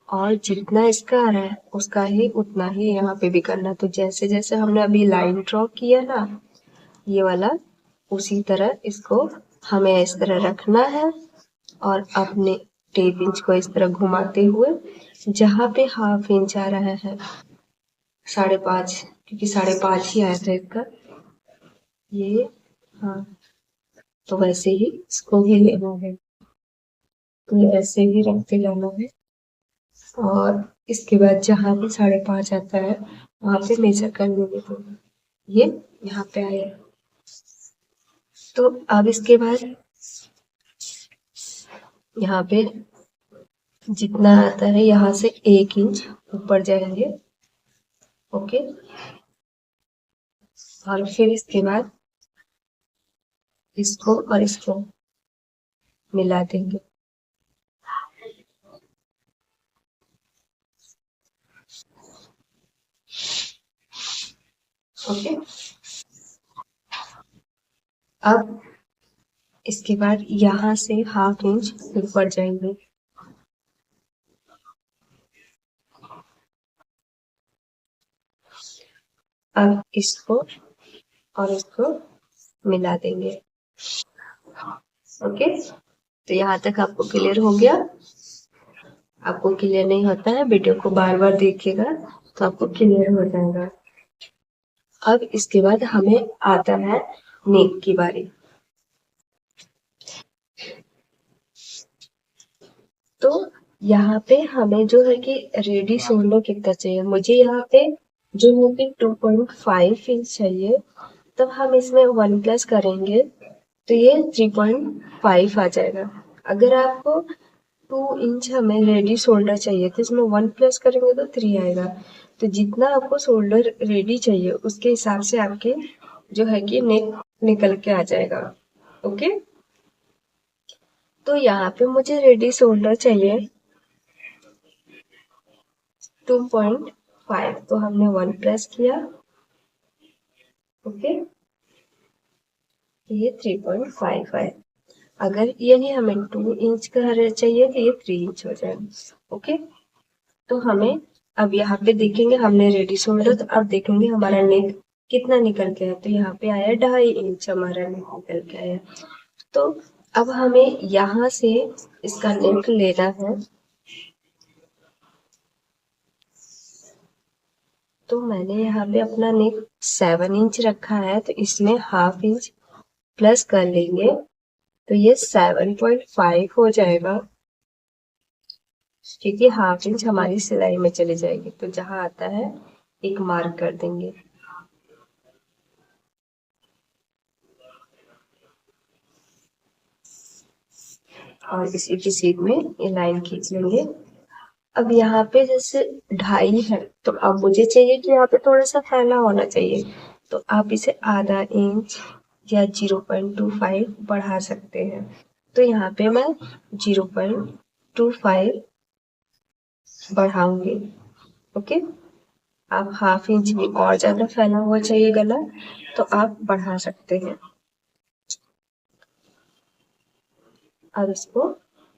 और जितना इसका आ रहा है उसका ही उतना ही यहाँ पे भी करना। तो जैसे जैसे हमने अभी लाइन ड्रॉ किया ना ये वाला, उसी तरह इसको हमें इस तरह रखना है और अपने टेप इंच को इस तरह घुमाते हुए जहाँ पे हाफ इंच आ रहा है, 5.5, क्योंकि 5.5 ही आया था इसका ये, हाँ, तो वैसे ही इसको भी लेना है, तो ऐसे ही रखते जाना है। और इसके बाद जहाँ भी 5.5 आता है वहां पे मेजर कर लेंगे। तो ये यहाँ पे आया, तो अब इसके बाद यहाँ पे जितना आता है यहाँ से 1 इंच ऊपर जाएंगे। ओके, और फिर इसके बाद इसको और इसको मिला देंगे। ओके, अब इसके बाद यहाँ से हाफ इंच ऊपर जाएंगे। अब इसको और इसको मिला देंगे। ओके, तो यहाँ तक आपको क्लियर हो गया? आपको क्लियर नहीं होता है वीडियो को बार बार देखिएगा तो आपको क्लियर हो जाएगा। अब इसके बाद हमें आता है नेक की बारी। तो यहाँ पे हमें जो है कि रेडी शोल्डर कितना चाहिए, मुझे यहाँ पे जो है कि 2.5 इंच चाहिए, तब हम इसमें 1 प्लस करेंगे तो ये 3.5 आ जाएगा। अगर आपको 2 इंच हमें रेडी शोल्डर चाहिए तो इसमें 1 प्लस करेंगे तो 3 आएगा। तो जितना आपको शोल्डर रेडी चाहिए उसके हिसाब से आपके जो है कि नेक निकल के आ जाएगा। ओके, तो यहाँ पे मुझे रेडी शोल्डर चाहिए 2.5, तो हमने 1 प्लस किया। ओके, ये 3.5 है। अगर यही हमें 2 इंच का चाहिए तो ये 3 इंच हो जाएगा। ओके, तो हमें अब यहाँ पे देखेंगे हमने रेडी शोल्डर, तो अब देखेंगे हमारा नेक कितना निकल के है। तो यहाँ पे आया 2.5 इंच हमारा नेक निकल के आया। तो अब हमें यहाँ से इसका नेक लेना है। तो मैंने यहाँ पे अपना नेक 7 इंच रखा है, तो इसमें हाफ इंच प्लस कर लेंगे तो ये 7.5 हो जाएगा। क्योंकि हाफ इंच हमारी सिलाई में चली जाएगी। तो जहाँ आता है एक मार्क कर देंगे और इसी की सीध में ये लाइन खींच लेंगे। अब यहाँ पे जैसे 2.5 है तो अब मुझे चाहिए कि यहाँ पे थोड़ा सा फैला होना चाहिए, तो आप इसे आधा इंच या 0.25 बढ़ा सकते हैं। तो यहाँ पे मैं 0.25 बढ़ाऊंगी। ओके, आप हाफ इंच भी और ज्यादा फैला हुआ चाहिए गला तो आप बढ़ा सकते हैं। अब इसको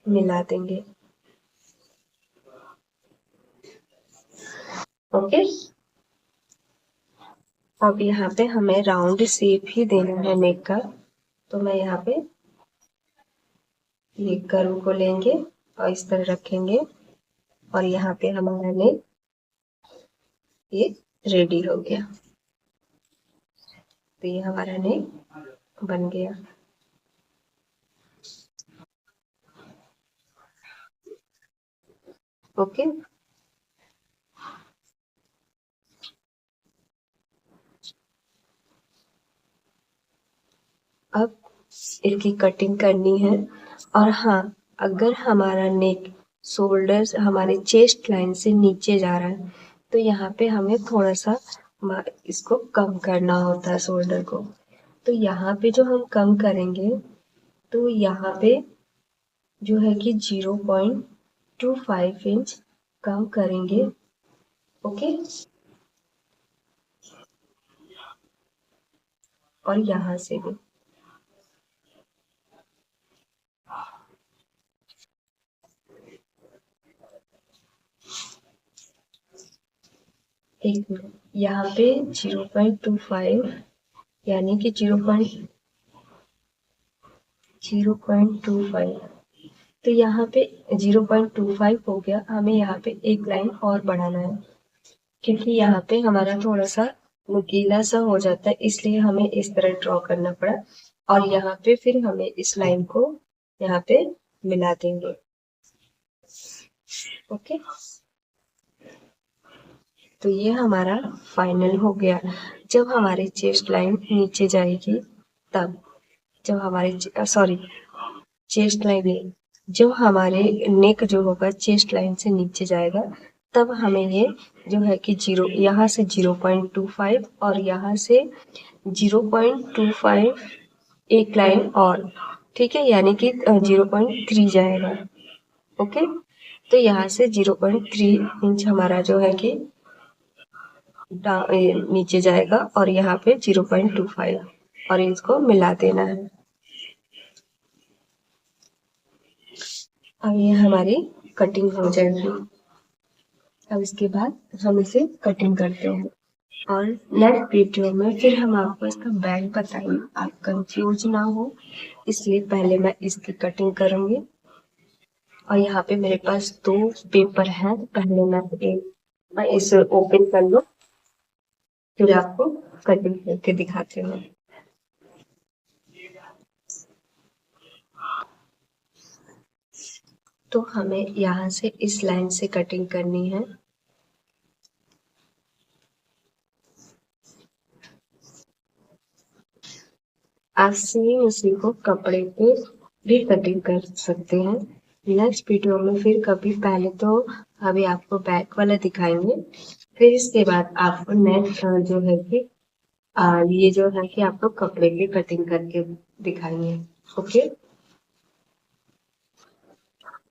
मिला देंगे। ओके, अब यहाँ पे हमें राउंड शेप ही देना है नेक का, तो मैं यहाँ पे ये कर्व को लेंगे और इस तरह रखेंगे और यहाँ पे हमारा नेक ये रेडी हो गया। तो ये हमारा नेक बन गया। ओके, अब इसकी कटिंग करनी है। और हाँ, अगर हमारा नेक शोल्डर हमारे चेस्ट लाइन से नीचे जा रहा है तो यहाँ पे हमें थोड़ा सा इसको कम करना होता है शोल्डर को। तो यहाँ पे जो हम कम करेंगे तो यहाँ पे जो है कि 0.25 इंच कम करेंगे। ओके, और यहाँ से भी एक मिनट, यहाँ पे 0.25 यानी कि 0.25, तो यहाँ पे 0.25 हो गया। हमें यहाँ पे एक लाइन और बढ़ाना है क्योंकि यहाँ पे हमारा थोड़ा सा नुकीला सा हो जाता है, इसलिए हमें इस तरह ड्रॉ करना पड़ा। और यहाँ पे फिर हमें इस लाइन को यहाँ पे मिला देंगे। ओके, तो ये हमारा फाइनल हो गया। जब हमारी चेस्ट लाइन नीचे जाएगी तब, जब हमारे सॉरी चेस्ट लाइन नहीं, जब हमारे नेक जो होगा चेस्ट लाइन से नीचे जाएगा तब हमें ये जो है कि यहाँ से 0.25 और यहाँ से 0.25 एक लाइन और, ठीक है, यानी कि 0.3 जाएगा। ओके, तो यहाँ से 0.3 इंच हमारा जो है कि नीचे जाएगा और यहाँ पे 0.25 और इसको मिला देना है। अब ये हमारी कटिंग हो जाएगी। अब इसके बाद हम इसे कटिंग करते हैं और नेक्स्ट वीडियो में फिर हम आपको इसका बैक बताएंगे, आप कंफ्यूज ना हो, इसलिए पहले मैं इसकी कटिंग करूंगी। और यहाँ पे मेरे पास 2 पेपर हैं, पहले मैं इसे ओपन कर लूं फिर आपको कटिंग करके दिखाती हूँ। तो हमें यहाँ से इस लाइन से कटिंग करनी है। आप सेम इसी को कपड़े पे भी कटिंग कर सकते हैं। नेक्स्ट वीडियो में फिर कभी, पहले तो अभी आपको बैक वाला दिखाएंगे, फिर इसके बाद आपको नेक्स्ट जो है कि ये जो है कि आपको कपड़े की कटिंग करके दिखाएंगे। ओके,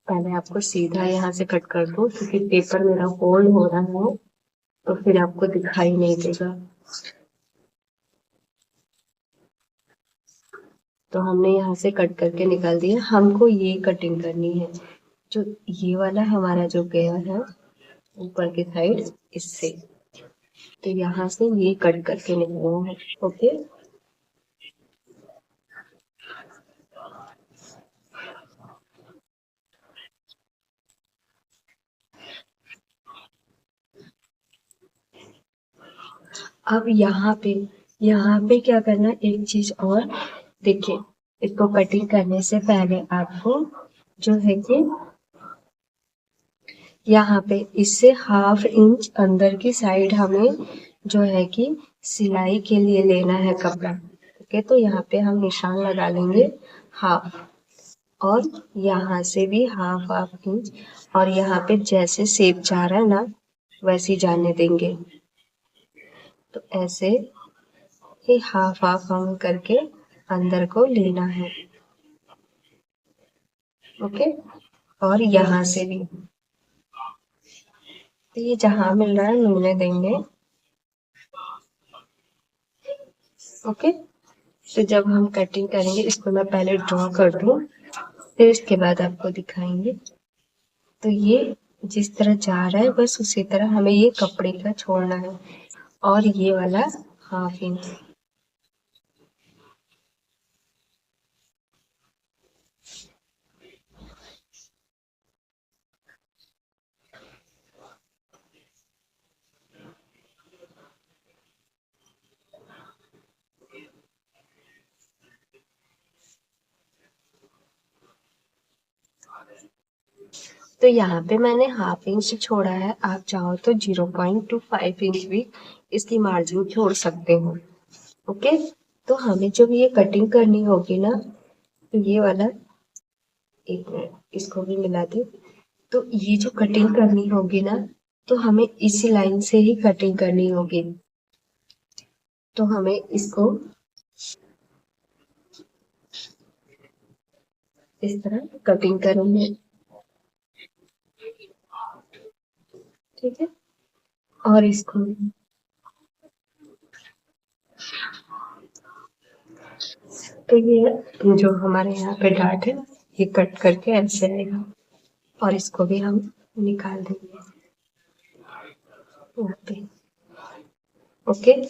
पहले आपको सीधा यहाँ से कट कर दो क्योंकि पेपर मेरा फोल्ड हो रहा है तो फिर आपको दिखाई नहीं देगा। तो हमने यहाँ से कट करके निकाल दिया। हमको ये कटिंग करनी है, जो ये वाला हमारा जो गया है ऊपर के साइड, इससे तो यहाँ से ये कट करके निकालना है। ओके, अब यहाँ पे क्या करना, एक चीज और देखिए, इसको कटिंग करने से पहले आपको जो है कि यहाँ पे इससे 1/2 इंच अंदर की साइड हमें जो है कि सिलाई के लिए लेना है कपड़ा। ओके, तो यहाँ पे हम निशान लगा लेंगे 1/2 और यहाँ से भी 1/2 इंच और यहाँ पे जैसे शेप जा रहा है ना वैसे ही जाने देंगे। तो ऐसे ही 1/2 हम करके अंदर को लेना है। ओके, और यहाँ से भी तो ये जहाँ मिल रहा है मिलने देंगे। ओके, तो जब हम कटिंग करेंगे इसको मैं पहले ड्रॉ कर दूँ फिर इसके बाद आपको दिखाएंगे। तो ये जिस तरह जा रहा है बस उसी तरह हमें ये कपड़े का छोड़ना है और ये वाला 1/2 इंच। तो यहाँ पे मैंने 1/2 इंच छोड़ा है, आप चाहो तो 0.25 इंच भी इसकी मार्जिन छोड़ सकते हो। ओके, तो हमें जब ये कटिंग करनी होगी ना तो ये वाला, एक मिनट इसको भी मिला दे। तो ये जो कटिंग करनी होगी ना तो हमें इसी लाइन से ही कटिंग करनी होगी। तो हमें इसको इस तरह कटिंग करेंगे, ठीक है। और इसको तो ये जो हमारे यहाँ पे डार्ट है ये कट करके ऐसे आएगा और इसको भी हम निकाल देंगे यहाँ पे। ओके,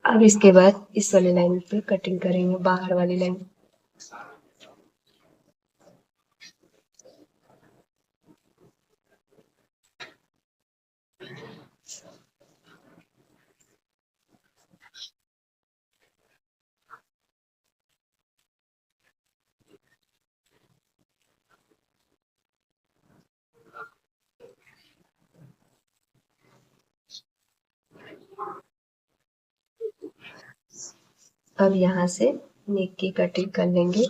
अब इसके बाद इस वाले लाइन पे कटिंग करेंगे, बाहर वाली लाइन। अब यहाँ से नेक की कटिंग कर लेंगे।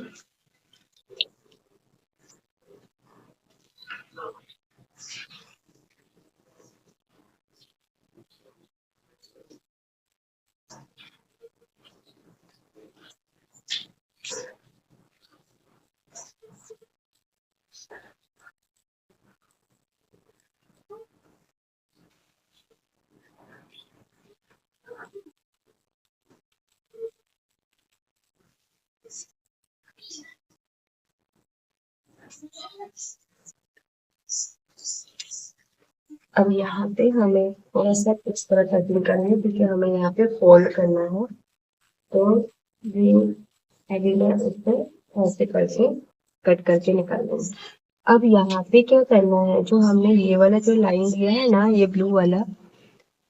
अब यहाँ पे हमें थोड़ा सा इस तरह कटिंग करनी है क्योंकि हमें यहाँ पे फोल्ड करना है। तो ये एडिटर उससे ऐसे करके कट करके निकाल देंगे। अब यहाँ पे क्या करना है, जो हमने ये वाला जो लाइन दिया है ना, ये ब्लू वाला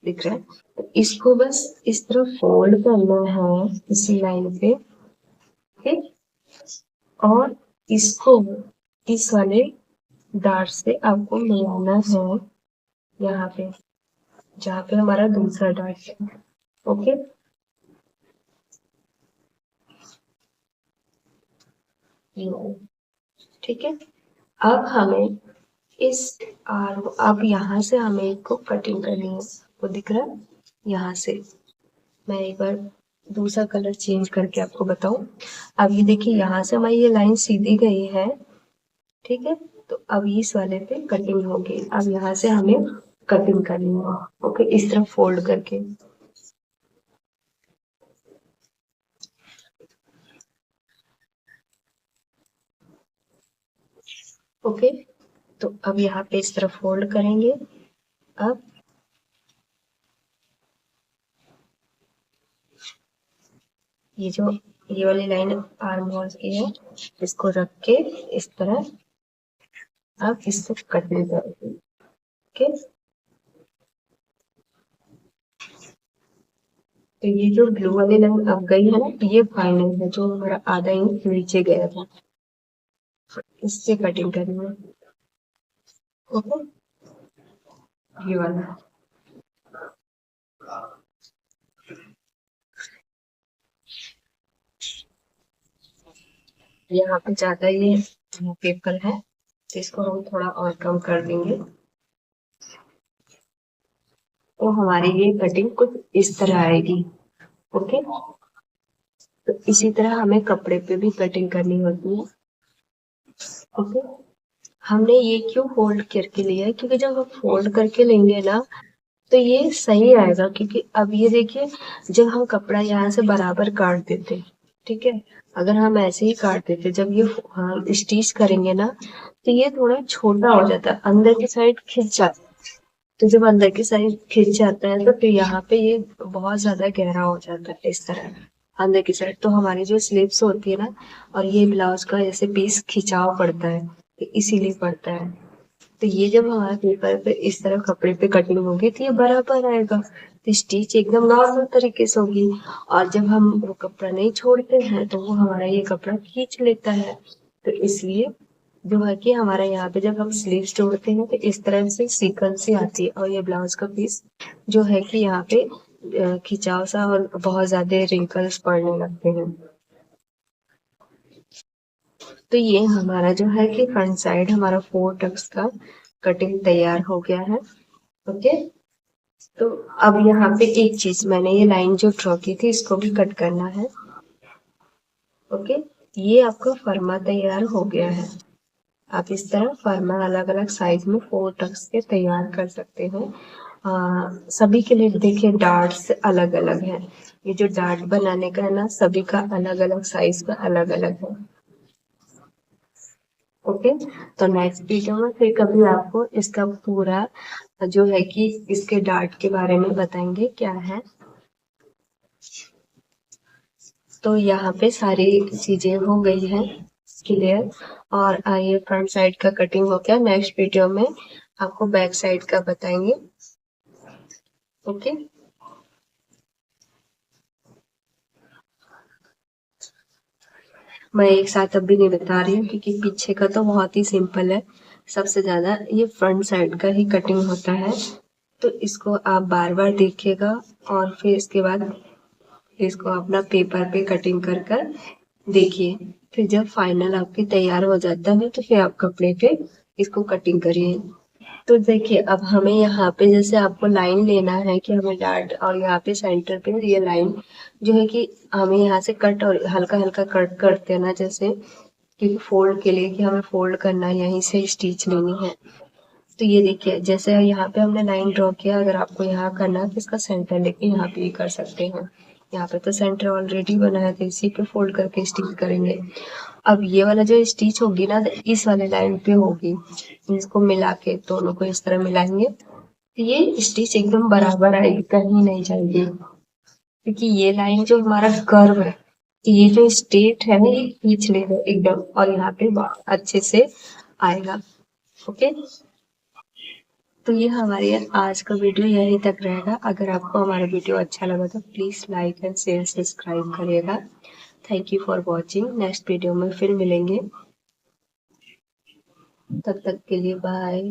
दिख रहा है, तो इसको बस इस तरह फोल्ड करना है इसी लाइन पे, ठीक। और इसको इस वाले डार्ट से आपको मिलाना है यहाँ पे जहाँ पे हमारा दूसरा डार्ट है। ओके, ठीक है। अब हमें इस अब यहाँ से हमें इसको कटिंग करनी है, वो दिख रहा है यहाँ से। मैं एक बार दूसरा कलर चेंज करके आपको बताऊं। अब ये देखिए यहाँ से हमारी ये लाइन सीधी गई है, ठीक है। तो अब इस वाले पे कटिंग होगी। अब यहाँ से हमें कटिंग करनी है, ओके, इस तरह फोल्ड करके। ओके, तो अब यहाँ पे इस तरह फोल्ड करेंगे। अब ये जो ये वाली लाइन आर्म होल की है इसको रख के इस तरह अब इसको कटिंग करेंगे। ओके, तो ये जो ब्लू वाली लाइन अब गई है ना, तो ये फाइनल है जो हमारा आधा इंच नीचे गया था, इससे कटिंग करनी है। ओके, ये वाला। यहाँ पे ज्यादा ये पेपर है तो इसको हम थोड़ा और कम कर देंगे। तो हमारी ये कटिंग कुछ इस तरह आएगी। ओके, तो इसी तरह हमें कपड़े पे भी कटिंग करनी होती है। ओके, हमने ये क्यों फोल्ड करके लिया है, क्योंकि जब हम फोल्ड करके लेंगे ना तो ये सही आएगा। क्योंकि अब ये देखिए, जब हम कपड़ा यहाँ से बराबर काट देते, ठीक है, अगर हम ऐसे ही काट देते, जब ये हम स्टिच करेंगे ना तो ये थोड़ा छोटा हो जाता है, अंदर की साइड खिंच जाता है। तो जब अंदर की साइड खिंच जाता है तो फिर यहाँ पे ये बहुत ज्यादा गहरा हो जाता है इस तरह अंदर की साइड। तो हमारी जो स्लीव्स होती है ना, और ये ब्लाउज का जैसे पीस खिंचाव पड़ता है, तो इसीलिए पड़ता है। तो ये जब हमारे पेपर पे इस तरह कपड़े पे कटिंग होगी तो ये बराबर आएगा, तो स्टिच एकदम नॉर्मल तरीके से होगी। और जब हम वो कपड़ा नहीं छोड़ते हैं तो वो हमारा ये कपड़ा खींच लेता है। तो इसलिए जो है कि हमारा यहाँ पे जब हम स्लीव्स जोड़ते हैं तो इस तरह से सीक्वेंस से आती है, और ये ब्लाउज का पीस जो है कि यहाँ पे खिंचाव सा और बहुत ज्यादा रिंकल्स पड़ने लगते हैं। तो ये हमारा जो है कि फ्रंट साइड हमारा 4 टक्स का कटिंग तैयार हो गया है। ओके, तो अब यहाँ पे एक चीज, मैंने ये लाइन जो ड्रॉ की थी इसको भी कट करना है। ओके, ये आपका फर्मा तैयार हो गया है। आप इस तरह फर्मा अलग अलग साइज में 4 टक्स के तैयार कर सकते हैं। सभी के लिए देखिए डार्ट्स अलग अलग है। ये जो डार्ट बनाने का है ना, सभी का अलग अलग साइज का अलग अलग है। ओके, तो नेक्स्ट वीडियो में फिर कभी आपको इसका पूरा जो है कि इसके डार्ट के बारे में बताएंगे क्या है। तो यहाँ पे सारी चीजें हो गई हैं क्लियर, और ये फ्रंट साइड का कटिंग हो गया। नेक्स्ट वीडियो में आपको बैक साइड का बताएंगे। ओके, मैं एक साथ अभी नहीं बता रही हूँ क्योंकि पीछे का तो बहुत ही सिंपल है। सबसे ज्यादा ये फ्रंट साइड का ही कटिंग होता है, तो इसको आप बार बार देखिएगा और फिर इसके बाद इसको अपना पेपर पे कटिंग कर कर देखिए। फिर जब फाइनल आपके तैयार हो जाता है तो फिर आप कपड़े पे इसको कटिंग करिए। तो देखिए, अब हमें यहाँ पे जैसे आपको लाइन लेना है कि हमें डार्ट, और यहाँ पे सेंटर पे ये लाइन जो है कि हमें यहाँ से कट और हल्का हल्का कट कर देना, जैसे क्योंकि फोल्ड के लिए कि हमें फोल्ड करना है, यहीं से स्टिच लेनी है। तो ये देखिए, जैसे यहाँ पे हमने लाइन ड्रॉ किया, अगर आपको यहाँ करना है तो इसका सेंटर लेके यहाँ पे भी कर सकते हैं। यहाँ पे तो सेंटर ऑलरेडी बना है तो इसी पे फोल्ड करके स्टिच करेंगे। अब ये वाला जो स्टिच होगी ना, इस वाले लाइन पे होगी। इसको मिला के दोनों को इस तरह मिलाएंगे तो ये स्टिच एकदम बराबर आएगी, कहीं नहीं जाएगी। क्योंकि ये लाइन जो हमारा कर्व है, ये जो स्ट्रेट है ये खींच लेगा एकदम, और यहाँ पे अच्छे से आएगा। ओके, तो ये हमारे आज का वीडियो यहीं तक रहेगा। अगर आपको हमारा वीडियो अच्छा लगा तो please like and share subscribe करिएगा। Thank you for watching. Next video में फिर मिलेंगे, तब तक के लिए बाय।